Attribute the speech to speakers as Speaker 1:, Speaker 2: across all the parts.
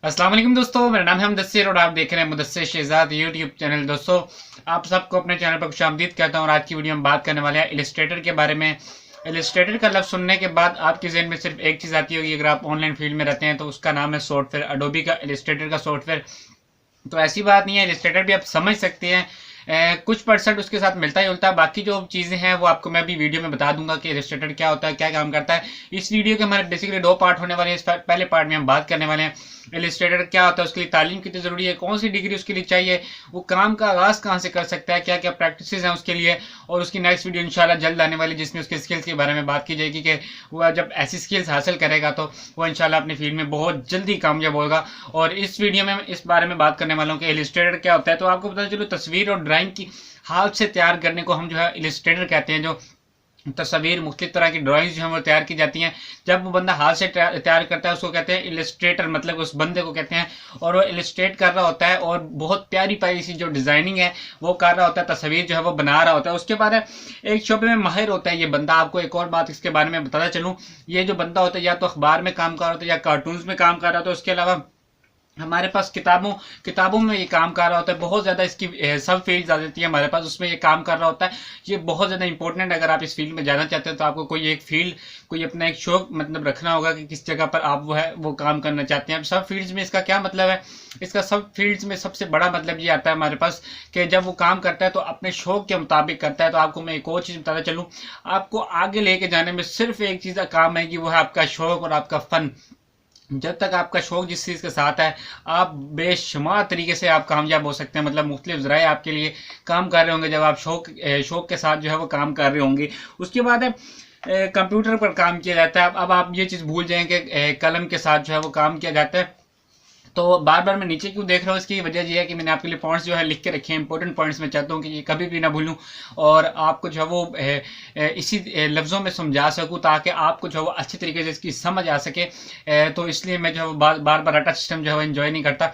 Speaker 1: अस्सलाम वालेकुम दोस्तों, मेरा नाम है मुदस्सिर और आप देख रहे हैं मुदस्सिर शहजाद यूट्यूब चैनल। दोस्तों, आप सबको अपने चैनल पर खुशामदीद कहता हूँ और आज की वीडियो में बात करने वाले हैं इलस्ट्रेटर के बारे में। इलस्ट्रेटर का लफ्ज़ सुनने के बाद आपके जहन में सिर्फ एक चीज़ आती होगी, अगर आप ऑनलाइन फील्ड में रहते हैं तो उसका नाम है सॉफ्टवेयर, अडोबी का इलस्ट्रेटर का सॉफ्टवेयर। तो ऐसी बात नहीं है, इलस्ट्रेटर भी आप समझ सकते हैं। कुछ परसेंट उसके साथ मिलता ही जुलता है, बाकी जो चीज़ें हैं वो आपको मैं भी वीडियो में बता दूंगा कि इलस्ट्रेटर क्या होता है, क्या काम करता है। इस वीडियो के हमारे बेसिकली दो पार्ट होने वाले हैं। इस पहले पार्ट में हम बात करने वाले हैं इलस्ट्रेटर क्या होता है, उसके लिए तालीम कितनी ज़रूरी है, कौन सी डिग्री उसके लिए चाहिए, वो काम का आगाज़ कहाँ से कर सकता है, क्या क्या प्रैक्टिस हैं उसके लिए। और उसकी नेक्स्ट वीडियो इंशाल्लाह जल्द आने वाली जिसमें उसके स्किल्स के बारे में बात की जाएगी कि वह जब ऐसी स्किल्स हासिल करेगा तो वो इंशाल्लाह अपनी फील्ड में बहुत जल्दी कामयाब होगा। और इस वीडियो में इस बारे में बात करने वाला हूँ कि इलस्ट्रेटर क्या होता है। तो आपको पता चलो, तस्वीर और ड्राइंग की हाथ से तैयार करने को हम जो है इलस्ट्रेटर कहते हैं। जो तस्वीर मुख्तलिफ तरह की ड्राइंग्स जो है वो तैयार की जाती हैं, जब वो बंदा हाथ से तैयार करता है उसको कहते हैं इलस्ट्रेटर, मतलब उस बंदे को कहते हैं। और वो इलस्ट्रेट कर रहा होता है और बहुत प्यारी प्यारी सी जो डिज़ाइनिंग है वो कर रहा होता है, तस्वीर जो है वो बना रहा होता है। उसके बाद एक शोबे में माहिर होता है ये बंदा। आपको एक और बात इसके बारे में बताता चलूँ, ये जो बंदा होता है या तो अखबार में काम कर रहा होता है या कार्टून्स में काम कर रहा होता है। उसके अलावा हमारे पास किताबों किताबों में ये काम कर रहा होता है। बहुत ज़्यादा इसकी सब फील्ड्स आ जाती है हमारे पास, उसमें ये काम कर रहा होता है। ये बहुत ज़्यादा इंपॉर्टेंट है। अगर आप इस फील्ड में जाना चाहते हैं तो आपको कोई एक फील्ड, कोई अपना एक शौक मतलब रखना होगा कि किस जगह पर आप वो काम करना चाहते हैं। अब सब फील्ड्स में इसका क्या मतलब है, इसका सब फील्ड्स में सबसे बड़ा मतलब ये आता है हमारे पास कि जब वो काम करता है तो अपने शौक के मुताबिक करता है। तो आपको मैं एक और चीज़ बताता चलूँ, आपको आगे लेके जाने में सिर्फ एक चीज़ का काम है कि वो है आपका शौक और आपका फ़न। जब तक आपका शौक जिस चीज़ के साथ है, आप बेशुमार तरीके से आप कामयाब हो सकते हैं। मतलब मुख्तलिफ ज़राए आपके लिए काम कर रहे होंगे जब आप शौक के साथ जो है वो काम कर रहे होंगे। उसके बाद है कंप्यूटर पर काम किया जाता है। अब आप ये चीज़ भूल जाएं कि कलम के साथ जो है वो काम किया जाता है। तो बार बार मैं नीचे क्यों देख रहा हूँ, इसकी वजह यह है कि मैंने आपके लिए पॉइंट्स जो है लिख के रखे हैं, इंपॉर्टेंट पॉइंट्स। मैं चाहता हूँ कि ये कभी भी ना भूलूं और आपको जो है वो इसी लफ्ज़ों में समझा सकूँ ताकि आपको जो है वो अच्छी तरीके से इसकी समझ आ सके। तो इसलिए मैं जो है बार बार रटा सिस्टम जो है इन्जॉय नहीं करता।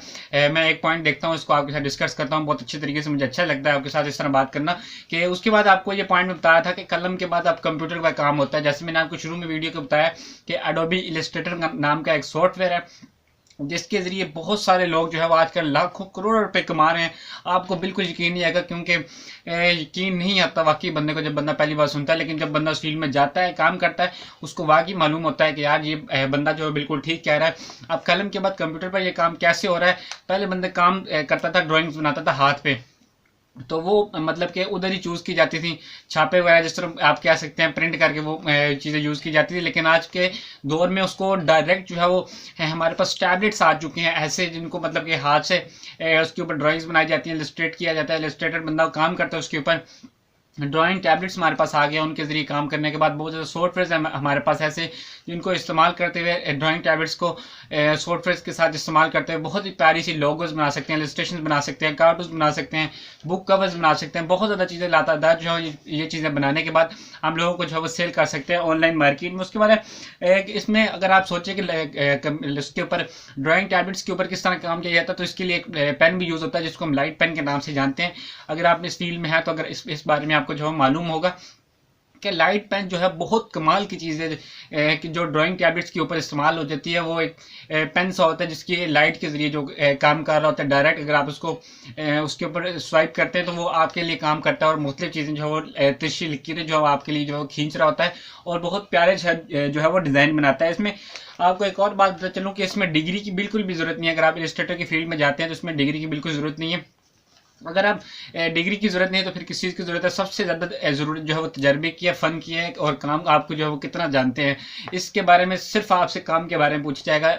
Speaker 1: मैं एक पॉइंट देखता हूँ, इसको आपके साथ डिस्कस करता हूँ बहुत अच्छी तरीके से। मुझे अच्छा लगता है आपके साथ इस तरह बात करना। कि उसके बाद आपको ये पॉइंट में बताया था कि कलम के बाद आप कंप्यूटर का काम होता है। जैसे मैंने आपको शुरू में वीडियो को बताया कि एडोबी इलस्ट्रेटर नाम का एक सॉफ्टवेयर है जिसके ज़रिए बहुत सारे लोग जो है वो आजकल लाखों करोड़ों रुपए कमा रहे हैं। आपको बिल्कुल यकीन नहीं आएगा, क्योंकि यकीन नहीं आता वाकई बंदे को जब बंदा पहली बार सुनता है। लेकिन जब बंदा उस फील्ड में जाता है, काम करता है, उसको वाकई मालूम होता है कि यार ये बंदा जो है बिल्कुल ठीक कह रहा है। अब कलम के बाद कंप्यूटर पर ये काम कैसे हो रहा है। पहले बंदा काम करता था, ड्राइंग्स बनाता था हाथ पे, तो वो मतलब कि उधर ही चूज़ की जाती थी। छापे वगैरह जिस तरह आप कह सकते हैं प्रिंट करके वो चीज़ें यूज़ की जाती थी। लेकिन आज के दौर में उसको डायरेक्ट जो है वो है, हमारे पास टैबलेट्स आ चुके हैं ऐसे, जिनको मतलब कि हाथ से उसके ऊपर ड्राइंग्स बनाई जाती हैं, इलस्ट्रेट किया जाता है। इलस्ट्रेटर बंदा काम करता है उसके ऊपर। ड्राइंग टैबलेट्स हमारे पास आ गए, उनके ज़रिए काम करने के बाद बहुत ज़्यादा सॉफ्टवेयर हैं हमारे पास ऐसे, जिनको इस्तेमाल करते हुए ड्राइंग टैबलेट्स को सॉफ्टवेयर के साथ इस्तेमाल करते हुए बहुत ही प्यारी सी लोगोज बना सकते हैं, इलस्ट्रेशन बना सकते हैं, कार्टून्स बना सकते हैं, बुक कवर्स बना सकते हैं। बहुत ज़्यादा चीज़ें लाता दार जो है ये चीज़ें बनाने के बाद हम लोगों को जो है वो सेल कर सकते हैं ऑनलाइन मार्केट में। उसके बाद इसमें अगर आप सोचें कि इसके ऊपर ड्राइंग टैबलेट्स के ऊपर किस तरह काम किया जाता है, तो इसके लिए एक पेन भी यूज़ होता है जिसको हम लाइट पेन के नाम से जानते हैं। अगर आप इस फील्ड में हैं तो अगर इस बारे में आपको जो है मालूम होगा कि लाइट पेन जो है बहुत कमाल की चीज़ है कि जो ड्राइंग टैबलेट्स के ऊपर इस्तेमाल हो जाती है। वो एक पेन सा होता है जिसकी लाइट के ज़रिए जो काम कर रहा होता है, डायरेक्ट अगर आप उसको उसके ऊपर स्वाइप करते हैं तो वो आपके लिए काम करता है और मुख्तलिफ चीज़ें जो है वो तिरछी लकीरें जो है आपके लिए जो है खींच रहा होता है और बहुत प्यारे जो है वो डिज़ाइन बनाता है। इसमें आपको एक और बात बता चलूँ कि इसमें डिग्री की बिल्कुल भी ज़रूरत नहीं है। अगर आप इलस्ट्रेटर की फील्ड में जाते हैं तो इसमें डिग्री की बिल्कुल ज़रूरत नहीं है। अगर आप डिग्री की ज़रूरत नहीं है तो फिर किस चीज़ की ज़रूरत है। सबसे ज़्यादा ज़रूरत जो है वो तजर्बे की है, फ़न की है और काम आपको जो है वो कितना जानते हैं इसके बारे में। सिर्फ आपसे काम के बारे में पूछा जाएगा,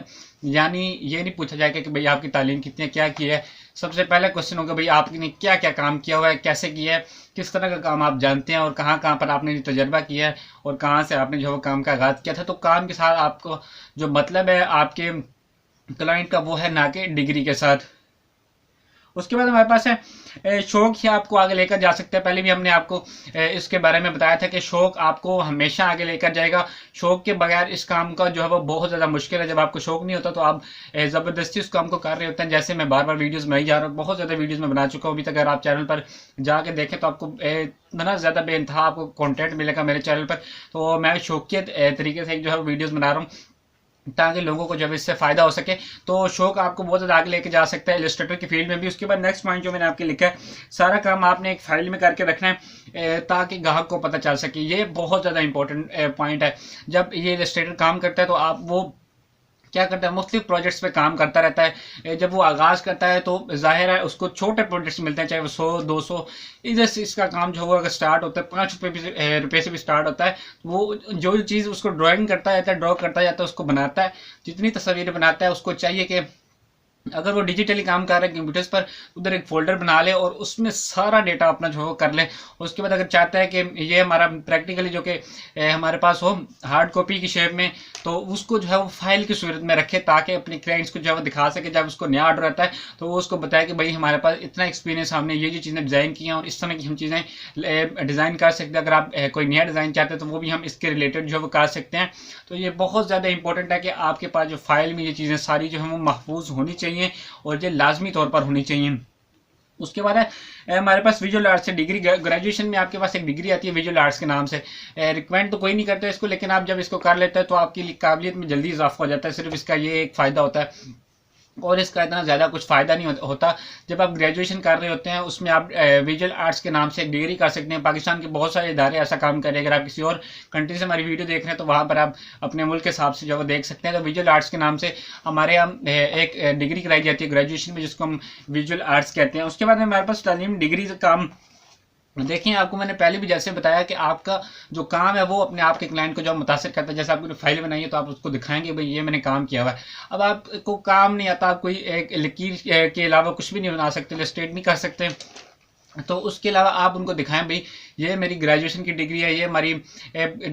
Speaker 1: यानी ये नहीं पूछा जाएगा कि भाई आपकी तालीम कितनी है, क्या की है। सबसे पहला क्वेश्चन होगा भाई आपने क्या क्या काम किया हुआ है, कैसे किया है, किस तरह का काम आप जानते हैं और कहाँ कहाँ पर आपने तजर्बा किया है और कहाँ से आपने जो है काम का आगाज़ किया था। तो काम के साथ आपको जो मतलब है आपके क्लाइंट का वो है, ना कि डिग्री के साथ। उसके बाद हमारे पास है शौक ही आपको आगे लेकर जा सकते हैं। पहले भी हमने आपको इसके बारे में बताया था कि शौक आपको हमेशा आगे लेकर जाएगा। शौक के बगैर इस काम का जो है वो बहुत ज़्यादा मुश्किल है। जब आपको शौक नहीं होता तो आप ज़बरदस्ती उस काम को कर रहे होते हैं। जैसे मैं बार बार वीडियोस में ही जा रहा हूँ, बहुत ज़्यादा वीडियोस में बना चुका हूँ अभी तक। अगर आप चैनल पर जाके देखें तो आपको इतना ज़्यादा बेइंतहा आपको कंटेंट मिलेगा मेरे चैनल पर। तो मैं शौकियत तरीके से जो है वीडियोज़ बना रहा हूँ ताकि लोगों को जब इससे फ़ायदा हो सके। तो शौक आपको बहुत ज़्यादा आगे लेके जा सकता है इलस्ट्रेटर की फील्ड में भी। उसके बाद नेक्स्ट पॉइंट जो मैंने आपके लिखा है, सारा काम आपने एक फाइल में करके रखना है ताकि ग्राहक को पता चल सके। ये बहुत ज़्यादा इंपॉर्टेंट पॉइंट है। जब ये इलस्ट्रेटर काम करता है तो आप वो क्या करता है, मुख्तलिफ प्रोजेक्ट्स पे काम करता रहता है। जब वो आगाज़ करता है तो जाहिर है उसको छोटे प्रोजेक्ट्स मिलते हैं, चाहे वो 100-200। इधर से इसका काम जो होगा अगर स्टार्ट होता है ₹5 से भी स्टार्ट होता है। वो जो चीज़ उसको ड्राइंग करता जाता है, ड्रॉ करता जाता है, उसको बनाता है, जितनी तस्वीरें बनाता है उसको चाहिए कि अगर वो डिजिटली काम कर रहे हैं कंप्यूटर्स पर, उधर एक फोल्डर बना ले और उसमें सारा डेटा अपना जो है कर ले। उसके बाद अगर चाहता है कि ये हमारा प्रैक्टिकली जो कि हमारे पास हो हार्ड कॉपी की शेप में, तो उसको जो है वो फाइल की सूरत में रखे ताकि अपने क्लाइंट्स को जो है वो दिखा सके। जब उसको नया ऑर्डर आता है तो वो उसको बताए कि भाई हमारे पास इतना एक्सपीरियंस, हमने ये चीज़ें डिज़ाइन की हैं और इस तरह की हम चीज़ें डिज़ाइन कर सकते हैं। अगर आप कोई नया डिज़ाइन चाहते हैं तो वो भी हम इसके रिलेटेड जो है वो कर सकते हैं। तो ये बहुत ज़्यादा इंपॉर्टेंट है कि आपके पास जो फाइल में ये चीज़ें सारी जो है वो महफूज होनी चाहिए और ये लाजमी तौर पर होनी चाहिए। उसके बाद है हमारे पास विजुअल आर्ट्स से डिग्री, ग्रेजुएशन में आपके पास एक डिग्री आती है विजुअल आर्ट्स के नाम से। रिकमेंड तो कोई नहीं करता इसको, लेकिन आप जब इसको कर लेते हैं तो आपकी काबिलियत में जल्दी इजाफा हो जाता है। सिर्फ इसका ये एक फ़ायदा होता है और इसका इतना ज़्यादा कुछ फ़ायदा नहीं होता। जब आप ग्रेजुएशन कर रहे होते हैं उसमें आप विजुअल आर्ट्स के नाम से एक डिग्री कर सकते हैं। पाकिस्तान के बहुत सारे इदारे ऐसा काम कर रहे हैं। अगर आप किसी और कंट्री से हमारी वीडियो देख रहे हैं तो वहाँ पर आप अपने मुल्क के हिसाब से जो वो देख सकते हैं। तो विजुअल आर्ट्स के नाम से हमारे यहाँ एक डिग्री कराई जाती है ग्रेजुएशन में, जिसको हम विजुअल आर्ट्स कहते हैं। उसके बाद हमारे पास तालीम डिग्री का काम देखिए, आपको मैंने पहले भी जैसे बताया कि आपका जो काम है वो अपने आप के क्लाइंट को जो मुतासिर करता है। जैसे आपको फाइल बनाई है तो आप उसको दिखाएंगे भाई ये मैंने काम किया हुआ है। अब आपको काम नहीं आता, आप कोई एक लकीर के अलावा कुछ भी नहीं बना सकते, इलस्ट्रेट नहीं कर सकते, तो उसके अलावा आप उनको दिखाएं भाई ये मेरी ग्रेजुएशन की डिग्री है, ये हमारी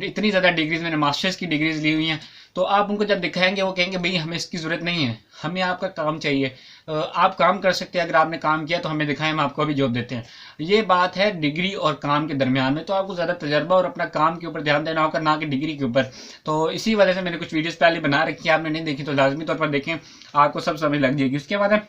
Speaker 1: इतनी ज़्यादा डिग्रीज, मैंने मास्टर्स की डिग्रीज ली हुई हैं। तो आप उनको जब दिखाएंगे वो कहेंगे भाई हमें इसकी ज़रूरत नहीं है, हमें आपका काम चाहिए। आप काम कर सकते हैं, अगर आपने काम किया तो हमें दिखाएं, हम आपको अभी जॉब देते हैं। ये बात है डिग्री और काम के दरमियान में। तो आपको ज़्यादा तजर्बा और अपना काम के ऊपर ध्यान देना होगा, ना कि डिग्री के ऊपर। तो इसी वजह से मैंने कुछ वीडियोज़ पहले बना रखी है, आपने नहीं देखी तो लाजमी तौर पर देखें, आपको सब समझ लग जाएगी। उसके बाद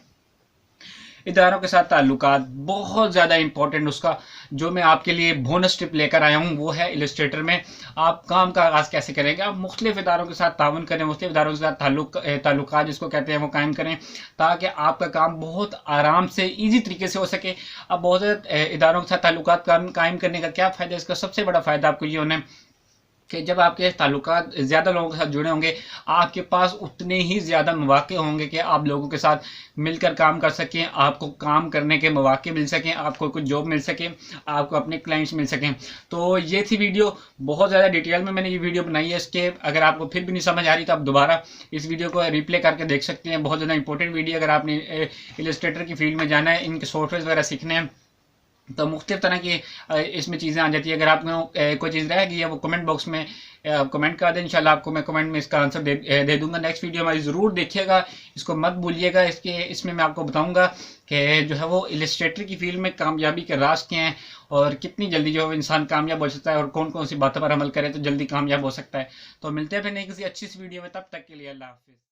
Speaker 1: इदारों के साथ ताल्लुकात बहुत ज़्यादा इंपॉर्टेंट। उसका जो मैं आपके लिए बोनस टिप लेकर आया हूँ वो है इलस्ट्रेटर में आप काम का आगाज़ कैसे करेंगे। आप मुख्तलिफ इदारों के साथ ताउन करें, मुख्तलिफ इदारों के साथ ताल्लुकात जिसको कहते हैं वो कायम करें, ताकि आपका काम बहुत आराम से ईजी तरीके से हो सके। अब बहुत ज़्यादा इदारों के साथ ताल्लुकात कायम करने का क्या फ़ायदा है, इसका सबसे बड़ा फ़ायदा आपको ये होना है कि जब आपके ताल्लुकात ज़्यादा लोगों के साथ जुड़े होंगे, आपके पास उतने ही ज़्यादा मौके होंगे कि आप लोगों के साथ मिलकर काम कर सकें, आपको काम करने के मौके मिल सकें, आपको कुछ जॉब मिल सके, आपको अपने क्लाइंट्स मिल सकें। तो ये थी वीडियो, बहुत ज़्यादा डिटेल में मैंने ये वीडियो बनाई है। इसके अगर आपको फिर भी नहीं समझ आ रही तो आप दोबारा इस वीडियो को रिप्ले करके देख सकते हैं। बहुत ज़्यादा इंपॉर्टेंट वीडियो, अगर आपने इलस्ट्रेटर की फील्ड में जाना है, इनके सॉफ्टवेयर वगैरह सीखने हैं तो मुख्तलिफ तरह की इसमें चीज़ें आ जाती है। अगर आपको कोई चीज़ रह गई है वो कमेंट बॉक्स में कमेंट कर दें, इंशाल्लाह आपको मैं कमेंट में इसका आंसर दे दूंगा। नेक्स्ट वीडियो हमारी ज़रूर देखिएगा, इसको मत भूलिएगा। इसमें मैं आपको बताऊंगा कि जो है वो इलस्ट्रेटर की फील्ड में कामयाबी के राज क्या हैं और कितनी जल्दी जो है इंसान कामयाब हो सकता है और कौन कौन सी बातों पर अमल करे तो जल्दी कामयाब हो सकता है। तो मिलते हैं फिर नई किसी अच्छी सी वीडियो में, तब तक के लिए अल्लाह हाफिज़।